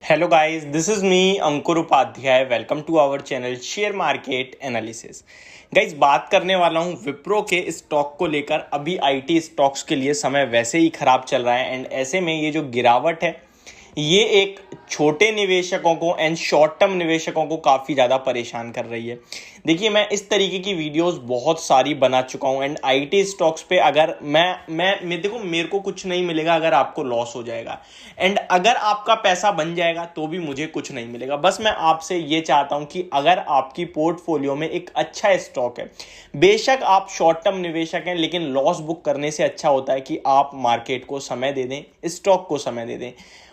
Hello guys, this is me Ankur Upadhyay. Welcome to our channel share market analysis. Guys बात करने वाला हूँ विप्रो के स्टॉक को लेकर. अभी आईटी स्टॉक्स के लिए समय वैसे ही खराब चल रहा है एंड ऐसे में ये जो गिरावट है ये एक छोटे निवेशकों को एंड शॉर्ट टर्म निवेशकों को काफ़ी ज़्यादा परेशान कर रही है. देखिए मैं इस तरीके की वीडियोस बहुत सारी बना चुका हूं एंड आईटी स्टॉक्स पे अगर मैं देखो मेरे को कुछ नहीं मिलेगा अगर आपको लॉस हो जाएगा एंड अगर आपका पैसा बन जाएगा तो भी मुझे कुछ नहीं मिलेगा. बस मैं आपसे ये चाहता हूं कि अगर आपकी पोर्टफोलियो में एक अच्छा स्टॉक है, बेशक आप शॉर्ट टर्म निवेशक हैं लेकिन लॉस बुक करने से अच्छा होता है कि आप मार्केट को समय दे दें, स्टॉक को समय दे दें.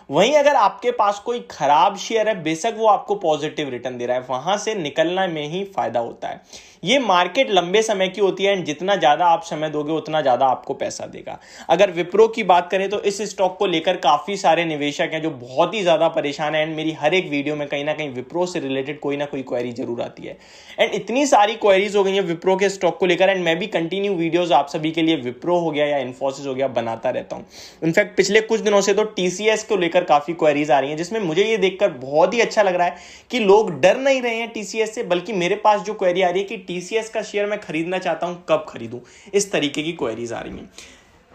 वहीं अगर आपके पास कोई खराब शेयर है, बेशक वो आपको पॉजिटिव रिटर्न दे रहा है, वहां से निकलना में ही फायदा होता है. ये मार्केट लंबे समय की होती है एंड जितना ज्यादा आप समय दोगे उतना ज्यादा आपको पैसा देगा. अगर विप्रो की बात करें तो इस स्टॉक को लेकर काफी सारे निवेशक हैं जो बहुत ही ज्यादा परेशान है एंड मेरी हर एक वीडियो में कहीं ना कहीं विप्रो से रिलेटेड कोई ना कोई क्वेरी जरूर आती है. एंड इतनी सारी क्वेरीज हो गई है विप्रो के स्टॉक को लेकर एंड मैं भी कंटिन्यू वीडियोज आप सभी के लिए विप्रो हो गया या इन्फोसिस हो गया बनाता रहता हूं. इनफैक्ट पिछले कुछ दिनों से तो टीसीएस को लेकर काफी क्वेरीज आ रही हैं जिसमें मुझे ये देखकर बहुत ही अच्छा लग रहा है कि लोग डर नहीं रहे हैं टीसीएस से, बल्कि मेरे पास जो क्वेरी आ रही है कि टीसीएस का शेयर मैं खरीदना चाहता हूं, कब खरीदूं, इस तरीके की क्वेरीज आ रही हैं.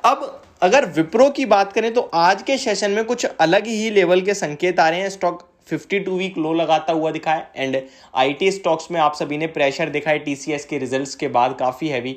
अब अगर विप्रो की बात करें तो आज के सेशन में कुछ अलग ही लेवल के संकेत आ रहे हैं. स्टॉक 52 वीक लो लगाता हुआ दिखा है एंड आईटी स्टॉक्स में आप सभी ने प्रेशर देखा है टीसीएस के रिजल्ट्स के बाद काफी हैवी.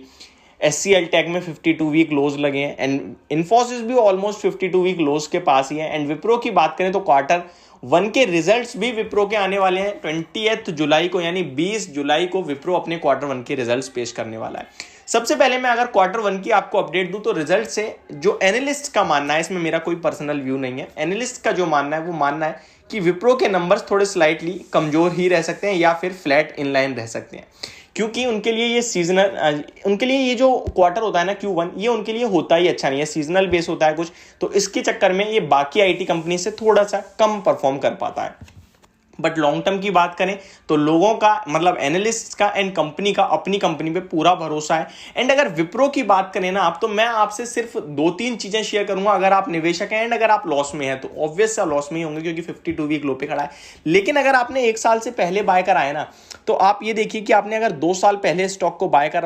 एचसीएल टेक में 52 वीक लोज लगे हैं एंड इन्फोसिस भी ऑलमोस्ट 52 वीक लोज के पास ही है. एंड विप्रो की बात करें तो क्वार्टर वन के रिजल्ट्स भी विप्रो के आने वाले हैं 20 जुलाई को, यानी 20 जुलाई को विप्रो अपने क्वार्टर वन के रिजल्ट्स पेश करने वाला है. सबसे पहले मैं अगर क्वार्टर वन की आपको अपडेट दूं तो रिजल्ट से जो एनालिस्ट का मानना है, इसमें मेरा कोई पर्सनल व्यू नहीं है, एनालिस्ट का जो मानना है वो मानना है कि विप्रो के नंबर्स थोड़े स्लाइटली कमजोर ही रह सकते हैं या फिर फ्लैट इनलाइन रह सकते हैं, क्योंकि उनके लिए ये सीजनल, उनके लिए ये जो क्वार्टर होता है ना Q1, ये उनके लिए होता ही अच्छा नहीं है, सीजनल बेस होता है कुछ, तो इसके चक्कर में ये बाकी आईटी कंपनी से थोड़ा सा कम परफॉर्म कर पाता है. बट लॉन्ग टर्म की बात करें तो लोगों का मतलब एनालिस्ट का एंड कंपनी का अपनी कंपनी पे पूरा भरोसा है. एंड अगर विप्रो की बात करें ना आप, तो मैं आपसे सिर्फ 2-3 चीजें शेयर करूंगा. अगर आप निवेशक हैं एंड अगर आप लॉस में हैं तो ऑब्वियस सा लॉस में ही होंगे क्योंकि 52 वीक लो पे खड़ा है. लेकिन अगर आपने 1 साल से पहले बाय कर आए ना, तो आप ये देखिए कि आपने अगर 2 साल पहले स्टॉक को बाय कर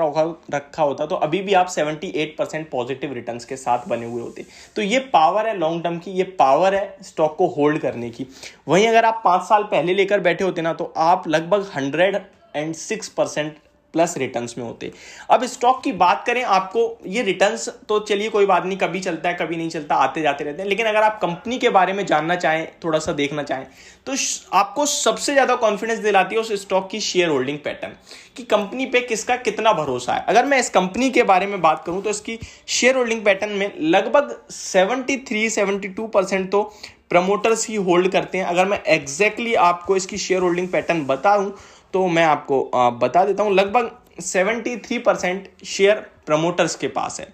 रखा होता तो अभी भी आप 78% पॉजिटिव रिटर्न्स के साथ बने हुए होते. तो ये पावर है लॉन्ग टर्म की, ये पावर है स्टॉक को होल्ड करने की. वहीं अगर आप 5 साल पहले लेकर बैठे होते ना तो आप लगभग 106% प्लस रिटर्न्स में होते. अब स्टॉक की बात करें, आपको ये रिटर्न्स तो चलिए कोई बात नहीं, कभी चलता है कभी नहीं चलता, आते जाते रहते हैं, लेकिन अगर आप कंपनी के बारे में जानना चाहें, थोड़ा सा देखना चाहें, तो आपको सबसे ज्यादा कॉन्फिडेंस दिलाती है उस स्टॉक की शेयर होल्डिंग पैटर्न, कि कंपनी पे किसका कितना भरोसा है. अगर मैं इस कंपनी के बारे में बात करूं तो इसकी शेयर होल्डिंग पैटर्न में लगभग 73-72% तो प्रमोटर्स ही होल्ड करते हैं. अगर मैं एग्जैक्टली आपको इसकी शेयर होल्डिंग पैटर्न बताऊं तो मैं आपको बता देता हूं, लगभग 73% शेयर प्रमोटर्स के पास है,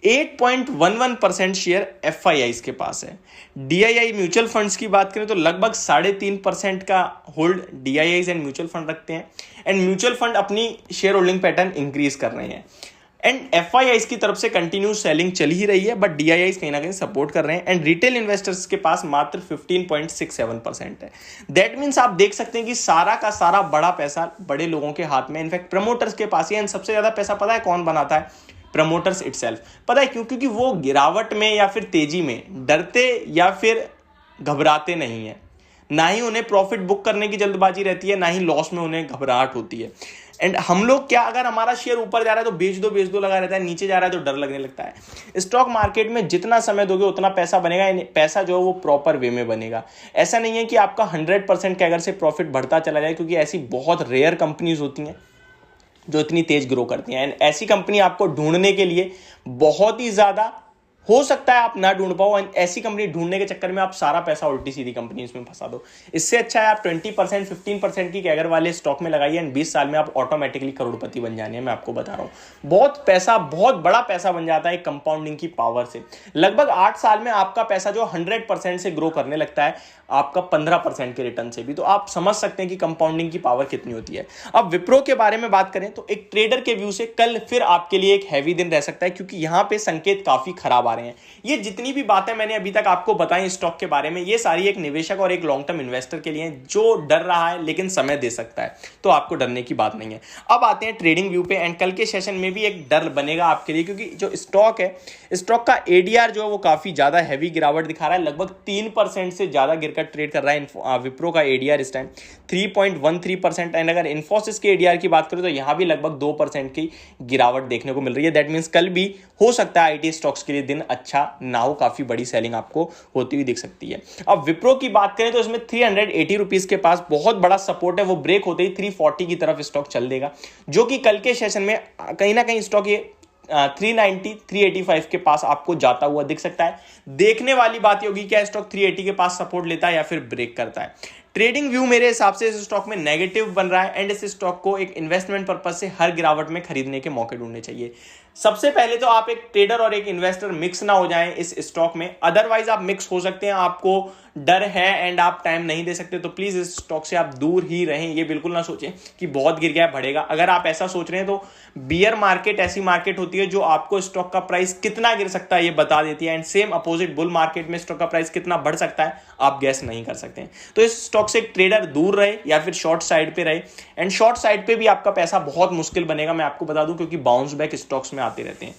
8.11% शेयर एफआईआईज के पास है. डीआईआई म्यूचुअल फंड्स की बात करें तो लगभग 3.5% का hold DIIs and mutual fund रखते हैं एंड म्यूचुअल फंड अपनी शेयर होल्डिंग पैटर्न इंक्रीज कर रहे हैं. एंड एफआईआईज की तरफ से कंटिन्यू सेलिंग चल ही रही है, बट डीआईआईज कहीं ना कहीं सपोर्ट कर रहे हैं एंड रिटेल इन्वेस्टर्स के पास मात्र 15.67% है. दैट मीन्स आप देख सकते हैं कि सारा का सारा बड़ा पैसा बड़े लोगों के हाथ में, इनफैक्ट प्रमोटर्स के पास ही. एंड सबसे ज्यादा पैसा पता है कौन बनाता है? Promoters itself. पता है क्यों? क्योंकि वो गिरावट में या फिर तेजी में डरते या फिर घबराते नहीं है, ना ही उन्हें प्रॉफिट बुक करने की जल्दबाजी रहती है, ना ही लॉस में उन्हें घबराहट होती है. एंड हम लोग क्या, अगर हमारा शेयर ऊपर जा रहा है तो बेच दो लगा रहता है, नीचे जा रहा है तो डर लगने लगता है. स्टॉक मार्केट में जितना समय दोगे उतना पैसा बनेगा, पैसा जो है वो प्रॉपर वे में बनेगा. ऐसा नहीं है कि आपका 100% कैगर से प्रॉफिट बढ़ता चला जाए, क्योंकि ऐसी बहुत रेयर कंपनीज होती हैं जो इतनी तेज ग्रो करती हैं. एंड ऐसी कंपनी आपको ढूंढने के लिए बहुत ही ज्यादा हो सकता है आप ना ढूंढ पाओ. ऐसी कंपनी ढूंढने के चक्कर में आप सारा पैसा उल्टी सीधी कंपनी इसमें फंसा दो. इससे अच्छा है आप 20% 15% की कैगर वाले स्टॉक में लगाइए एंड 20 साल में आप ऑटोमेटिकली करोड़पति बन जाने हैं. मैं आपको बता रहा हूं, बहुत पैसा, बहुत बड़ा पैसा बन जाता है कंपाउंडिंग की पावर से. लगभग 8 साल में आपका पैसा जो 100% से ग्रो करने लगता है, आपका 15% के रिटर्न से भी. तो आप समझ सकते हैं कि कंपाउंडिंग की पावर कितनी होती है. अब विप्रो के बारे में बात करें तो एक ट्रेडर के व्यू से कल फिर आपके लिए एक हैवी दिन रह सकता है, क्योंकि यहां पे संकेत काफी खराब आ रहे हैं। ये जितनी भी बातें मैंने अभी तक आपको बताई स्टॉक के बारे में, ये सारी एक निवेशक और एक लॉन्ग टर्म इन्वेस्टर के लिए जो डर रहा है लेकिन समय दे सकता है, तो आपको डरने की बात नहीं है। अब आते हैं ट्रेडिंग व्यू पे, एंड कल के सेशन में भी एक डर बनेगा आपके लिए, क्योंकि जो स्टॉक है, स्टॉक का एडीआर जो है वो काफी ज्यादा हैवी गिरावट दिखा रहा है, लगभग 3% से ज्यादा गिरकर ट्रेड कर रहा है। विप्रो का एडीआर इस टाइम 3.13%, एंड अगर इन्फोसिस के एडीआर की बात करें तो यहां भी लगभग 2% की गिरावट देखने को मिल रही है। दैट मींस कल भी हो सकता है आईटी स्टॉक्स के लिए दिन अच्छा ना हो, काफी बड़ी सेलिंग आपको होती हुई दिख सकती है। अब विप्रो की बात करें तो इसमें 380 रुपीज के पास बहुत बड़ा सपोर्ट है, वो ब्रेक होते ही 340 की तरफ स्टॉक चल देगा, जो कि कल के सेशन में कहीं ना कहीं स्टॉक ये 390 385 के पास आपको जाता हुआ दिख सकता है। देखने वाली बात ये होगी क्या स्टॉक 380 के पास सपोर्ट लेता है या फिर ब्रेक करता है। ट्रेडिंग व्यू मेरे हिसाब से इस स्टॉक में नेगेटिव बन रहा है, एंड इस स्टॉक को एक इन्वेस्टमेंट पर्पस से हर गिरावट में खरीदने के मौके ढूंढने चाहिए। सबसे पहले तो आप एक ट्रेडर और एक इन्वेस्टर मिक्स ना हो जाएं इस स्टॉक में, अदरवाइज आप मिक्स हो सकते हैं। आपको डर है एंड आप टाइम नहीं दे सकते तो प्लीज इस स्टॉक से आप दूर ही रहें। ये बिल्कुल ना सोचें कि बहुत गिर गया बढ़ेगा। अगर आप ऐसा सोच रहे हैं तो बियर मार्केट ऐसी मार्केट होती है जो आपको स्टॉक का प्राइस कितना गिर सकता है ये बता देती है, and same opposite bull market में स्टॉक का प्राइस कितना बढ़ सकता है आप गैस नहीं कर सकते। तो इस स्टॉक से एक ट्रेडर दूर रहे या फिर शॉर्ट साइड पे रहे, एंड शॉर्ट साइड पे भी आपका पैसा बहुत मुश्किल बनेगा, मैं आपको बता दूं, क्योंकि बाउंस बैक स्टॉक्स में आते रहते हैं।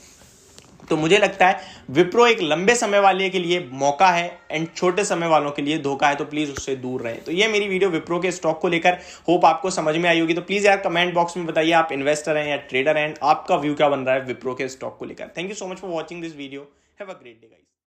तो मुझे लगता है विप्रो एक लंबे समय वाले के लिए मौका है एंड छोटे समय वालों के लिए धोखा है, तो प्लीज उससे दूर रहें। तो ये मेरी वीडियो विप्रो के स्टॉक को लेकर, होप आपको समझ में आई होगी। तो प्लीज यार कमेंट बॉक्स में बताइए आप इन्वेस्टर हैं या ट्रेडर हैं, आपका व्यू क्या बन रहा है विप्रो के स्टॉक को लेकर। Thank you so much for watching this video, have a great day guys.